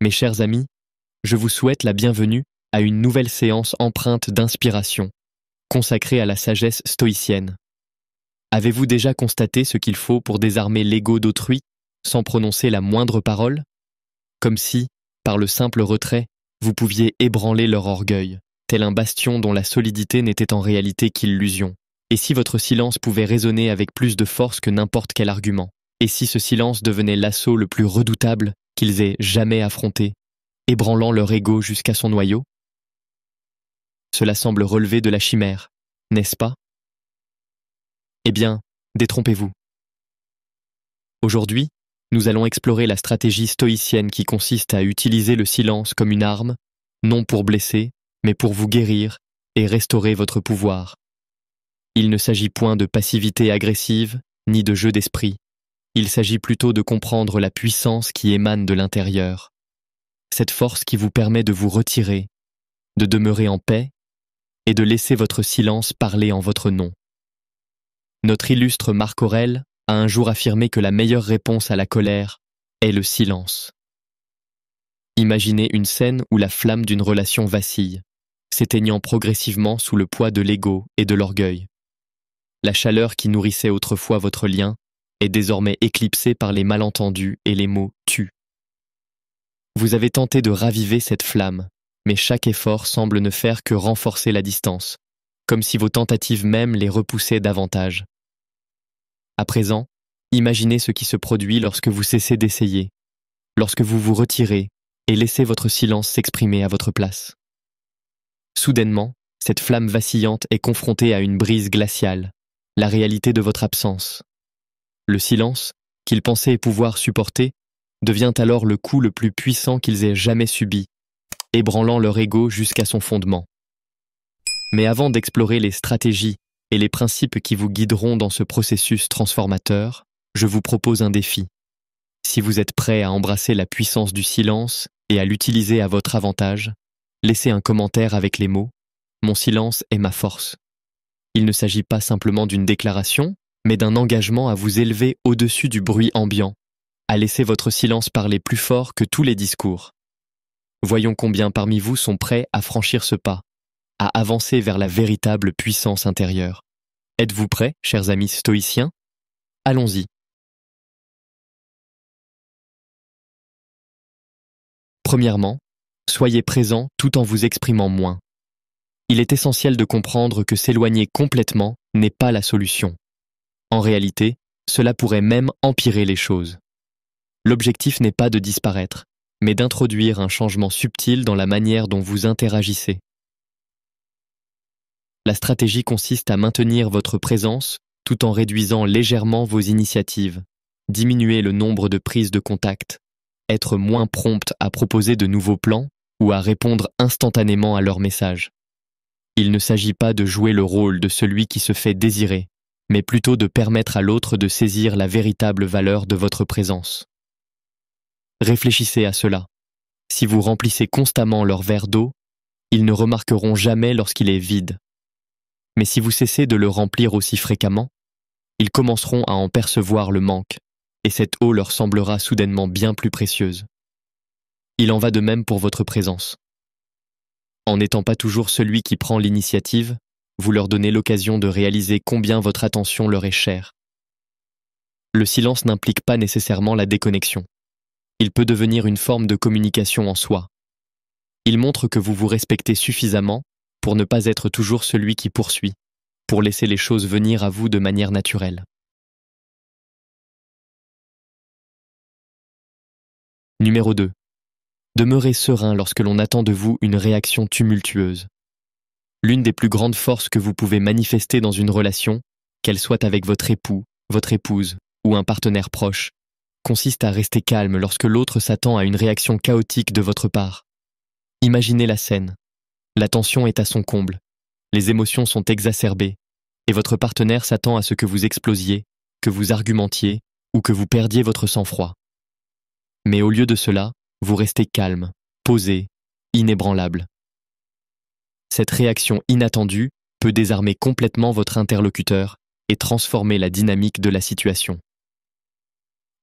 Mes chers amis, je vous souhaite la bienvenue à une nouvelle séance empreinte d'inspiration, consacrée à la sagesse stoïcienne. Avez-vous déjà constaté ce qu'il faut pour désarmer l'ego d'autrui sans prononcer la moindre parole? Comme si, par le simple retrait, vous pouviez ébranler leur orgueil, tel un bastion dont la solidité n'était en réalité qu'illusion. Et si votre silence pouvait résonner avec plus de force que n'importe quel argument? Et si ce silence devenait l'assaut le plus redoutable qu'ils aient jamais affronté, ébranlant leur ego jusqu'à son noyau? Cela semble relever de la chimère, n'est-ce pas? Eh bien, détrompez-vous. Aujourd'hui, nous allons explorer la stratégie stoïcienne qui consiste à utiliser le silence comme une arme, non pour blesser, mais pour vous guérir et restaurer votre pouvoir. Il ne s'agit point de passivité agressive, ni de jeu d'esprit. Il s'agit plutôt de comprendre la puissance qui émane de l'intérieur. Cette force qui vous permet de vous retirer, de demeurer en paix et de laisser votre silence parler en votre nom. Notre illustre Marc Aurèle a un jour affirmé que la meilleure réponse à la colère est le silence. Imaginez une scène où la flamme d'une relation vacille, s'éteignant progressivement sous le poids de l'ego et de l'orgueil. La chaleur qui nourrissait autrefois votre lien est désormais éclipsée par les malentendus et les mots « tu ». Vous avez tenté de raviver cette flamme, mais chaque effort semble ne faire que renforcer la distance, comme si vos tentatives mêmes les repoussaient davantage. À présent, imaginez ce qui se produit lorsque vous cessez d'essayer, lorsque vous vous retirez et laissez votre silence s'exprimer à votre place. Soudainement, cette flamme vacillante est confrontée à une brise glaciale, la réalité de votre absence. Le silence, qu'ils pensaient pouvoir supporter, devient alors le coup le plus puissant qu'ils aient jamais subi, ébranlant leur ego jusqu'à son fondement. Mais avant d'explorer les stratégies et les principes qui vous guideront dans ce processus transformateur, je vous propose un défi. Si vous êtes prêt à embrasser la puissance du silence et à l'utiliser à votre avantage, laissez un commentaire avec les mots « Mon silence est ma force ». Il ne s'agit pas simplement d'une déclaration, mais d'un engagement à vous élever au-dessus du bruit ambiant, à laisser votre silence parler plus fort que tous les discours. Voyons combien parmi vous sont prêts à franchir ce pas, à avancer vers la véritable puissance intérieure. Êtes-vous prêts, chers amis stoïciens? Allons-y. Premièrement, soyez présents tout en vous exprimant moins. Il est essentiel de comprendre que s'éloigner complètement n'est pas la solution. En réalité, cela pourrait même empirer les choses. L'objectif n'est pas de disparaître, mais d'introduire un changement subtil dans la manière dont vous interagissez. La stratégie consiste à maintenir votre présence tout en réduisant légèrement vos initiatives, diminuer le nombre de prises de contact, être moins prompte à proposer de nouveaux plans ou à répondre instantanément à leurs messages. Il ne s'agit pas de jouer le rôle de celui qui se fait désirer, mais plutôt de permettre à l'autre de saisir la véritable valeur de votre présence. Réfléchissez à cela. Si vous remplissez constamment leur verre d'eau, ils ne remarqueront jamais lorsqu'il est vide. Mais si vous cessez de le remplir aussi fréquemment, ils commenceront à en percevoir le manque, et cette eau leur semblera soudainement bien plus précieuse. Il en va de même pour votre présence. En n'étant pas toujours celui qui prend l'initiative, vous leur donnez l'occasion de réaliser combien votre attention leur est chère. Le silence n'implique pas nécessairement la déconnexion. Il peut devenir une forme de communication en soi. Il montre que vous vous respectez suffisamment pour ne pas être toujours celui qui poursuit, pour laisser les choses venir à vous de manière naturelle. Numéro 2. Demeurez serein lorsque l'on attend de vous une réaction tumultueuse. L'une des plus grandes forces que vous pouvez manifester dans une relation, qu'elle soit avec votre époux, votre épouse ou un partenaire proche, consiste à rester calme lorsque l'autre s'attend à une réaction chaotique de votre part. Imaginez la scène. La tension est à son comble, les émotions sont exacerbées, et votre partenaire s'attend à ce que vous explosiez, que vous argumentiez ou que vous perdiez votre sang-froid. Mais au lieu de cela, vous restez calme, posé, inébranlable. Cette réaction inattendue peut désarmer complètement votre interlocuteur et transformer la dynamique de la situation.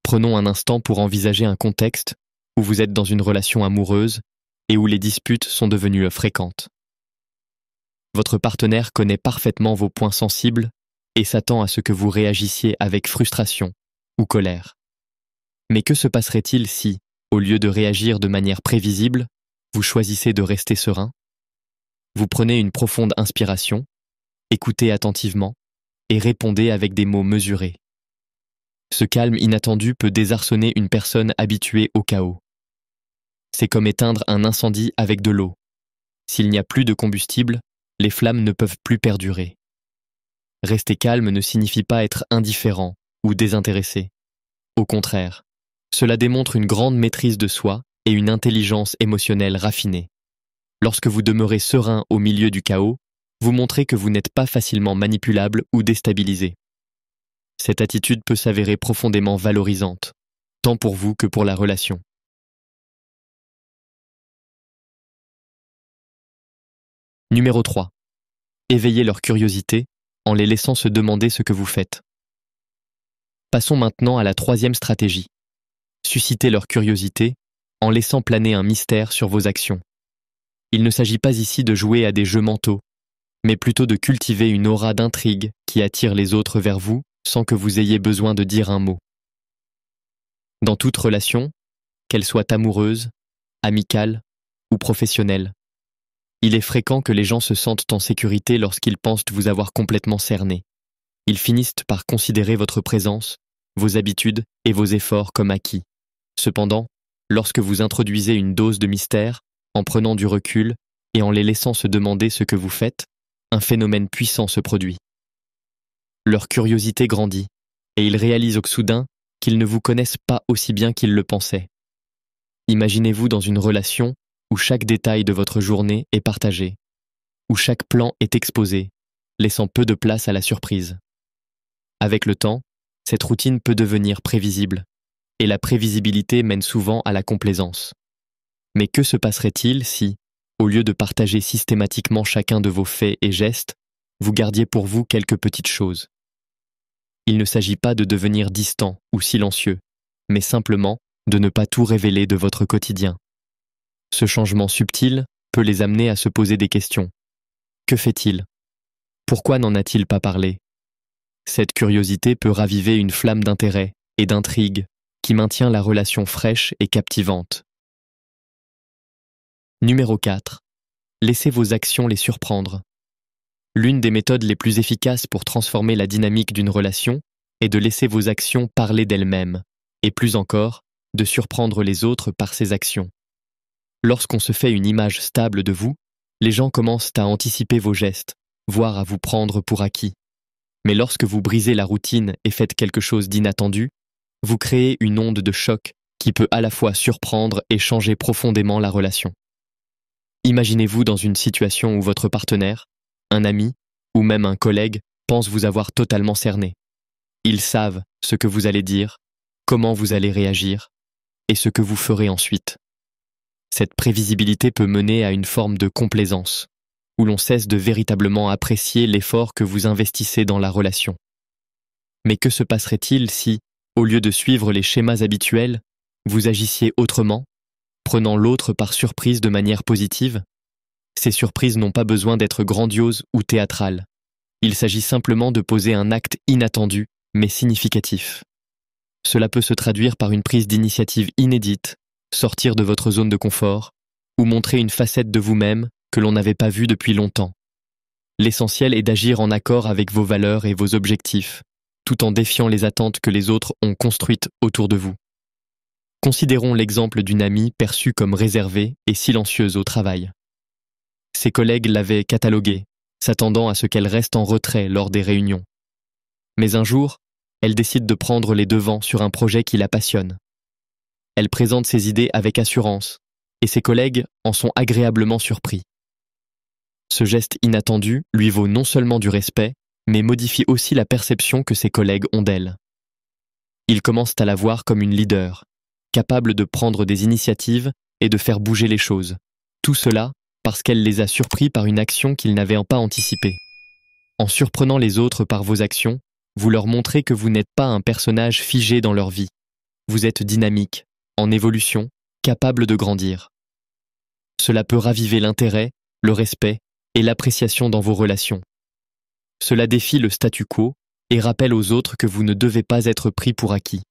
Prenons un instant pour envisager un contexte où vous êtes dans une relation amoureuse et où les disputes sont devenues fréquentes. Votre partenaire connaît parfaitement vos points sensibles et s'attend à ce que vous réagissiez avec frustration ou colère. Mais que se passerait-il si, au lieu de réagir de manière prévisible, vous choisissez de rester serein? Vous prenez une profonde inspiration, écoutez attentivement et répondez avec des mots mesurés. Ce calme inattendu peut désarçonner une personne habituée au chaos. C'est comme éteindre un incendie avec de l'eau. S'il n'y a plus de combustible, les flammes ne peuvent plus perdurer. Rester calme ne signifie pas être indifférent ou désintéressé. Au contraire, cela démontre une grande maîtrise de soi et une intelligence émotionnelle raffinée. Lorsque vous demeurez serein au milieu du chaos, vous montrez que vous n'êtes pas facilement manipulable ou déstabilisé. Cette attitude peut s'avérer profondément valorisante, tant pour vous que pour la relation. Numéro 3. Éveillez leur curiosité en les laissant se demander ce que vous faites. Passons maintenant à la troisième stratégie. Suscitez leur curiosité en laissant planer un mystère sur vos actions. Il ne s'agit pas ici de jouer à des jeux mentaux, mais plutôt de cultiver une aura d'intrigue qui attire les autres vers vous sans que vous ayez besoin de dire un mot. Dans toute relation, qu'elle soit amoureuse, amicale ou professionnelle, il est fréquent que les gens se sentent en sécurité lorsqu'ils pensent vous avoir complètement cerné. Ils finissent par considérer votre présence, vos habitudes et vos efforts comme acquis. Cependant, lorsque vous introduisez une dose de mystère, en prenant du recul et en les laissant se demander ce que vous faites, un phénomène puissant se produit. Leur curiosité grandit, et ils réalisent au soudain qu'ils ne vous connaissent pas aussi bien qu'ils le pensaient. Imaginez-vous dans une relation où chaque détail de votre journée est partagé, où chaque plan est exposé, laissant peu de place à la surprise. Avec le temps, cette routine peut devenir prévisible, et la prévisibilité mène souvent à la complaisance. Mais que se passerait-il si, au lieu de partager systématiquement chacun de vos faits et gestes, vous gardiez pour vous quelques petites choses? Il ne s'agit pas de devenir distant ou silencieux, mais simplement de ne pas tout révéler de votre quotidien. Ce changement subtil peut les amener à se poser des questions. Que fait-il? Pourquoi n'en a-t-il pas parlé? Cette curiosité peut raviver une flamme d'intérêt et d'intrigue qui maintient la relation fraîche et captivante. Numéro 4. Laissez vos actions les surprendre. L'une des méthodes les plus efficaces pour transformer la dynamique d'une relation est de laisser vos actions parler d'elles-mêmes, et plus encore, de surprendre les autres par ces actions. Lorsqu'on se fait une image stable de vous, les gens commencent à anticiper vos gestes, voire à vous prendre pour acquis. Mais lorsque vous brisez la routine et faites quelque chose d'inattendu, vous créez une onde de choc qui peut à la fois surprendre et changer profondément la relation. Imaginez-vous dans une situation où votre partenaire, un ami ou même un collègue pense vous avoir totalement cerné. Ils savent ce que vous allez dire, comment vous allez réagir et ce que vous ferez ensuite. Cette prévisibilité peut mener à une forme de complaisance, où l'on cesse de véritablement apprécier l'effort que vous investissez dans la relation. Mais que se passerait-il si, au lieu de suivre les schémas habituels, vous agissiez autrement, prenant l'autre par surprise de manière positive? Ces surprises n'ont pas besoin d'être grandioses ou théâtrales. Il s'agit simplement de poser un acte inattendu, mais significatif. Cela peut se traduire par une prise d'initiative inédite, sortir de votre zone de confort, ou montrer une facette de vous-même que l'on n'avait pas vue depuis longtemps. L'essentiel est d'agir en accord avec vos valeurs et vos objectifs, tout en défiant les attentes que les autres ont construites autour de vous. Considérons l'exemple d'une amie perçue comme réservée et silencieuse au travail. Ses collègues l'avaient cataloguée, s'attendant à ce qu'elle reste en retrait lors des réunions. Mais un jour, elle décide de prendre les devants sur un projet qui la passionne. Elle présente ses idées avec assurance, et ses collègues en sont agréablement surpris. Ce geste inattendu lui vaut non seulement du respect, mais modifie aussi la perception que ses collègues ont d'elle. Ils commencent à la voir comme une leader, capable de prendre des initiatives et de faire bouger les choses. Tout cela parce qu'elle les a surpris par une action qu'ils n'avaient pas anticipée. En surprenant les autres par vos actions, vous leur montrez que vous n'êtes pas un personnage figé dans leur vie. Vous êtes dynamique, en évolution, capable de grandir. Cela peut raviver l'intérêt, le respect et l'appréciation dans vos relations. Cela défie le statu quo et rappelle aux autres que vous ne devez pas être pris pour acquis.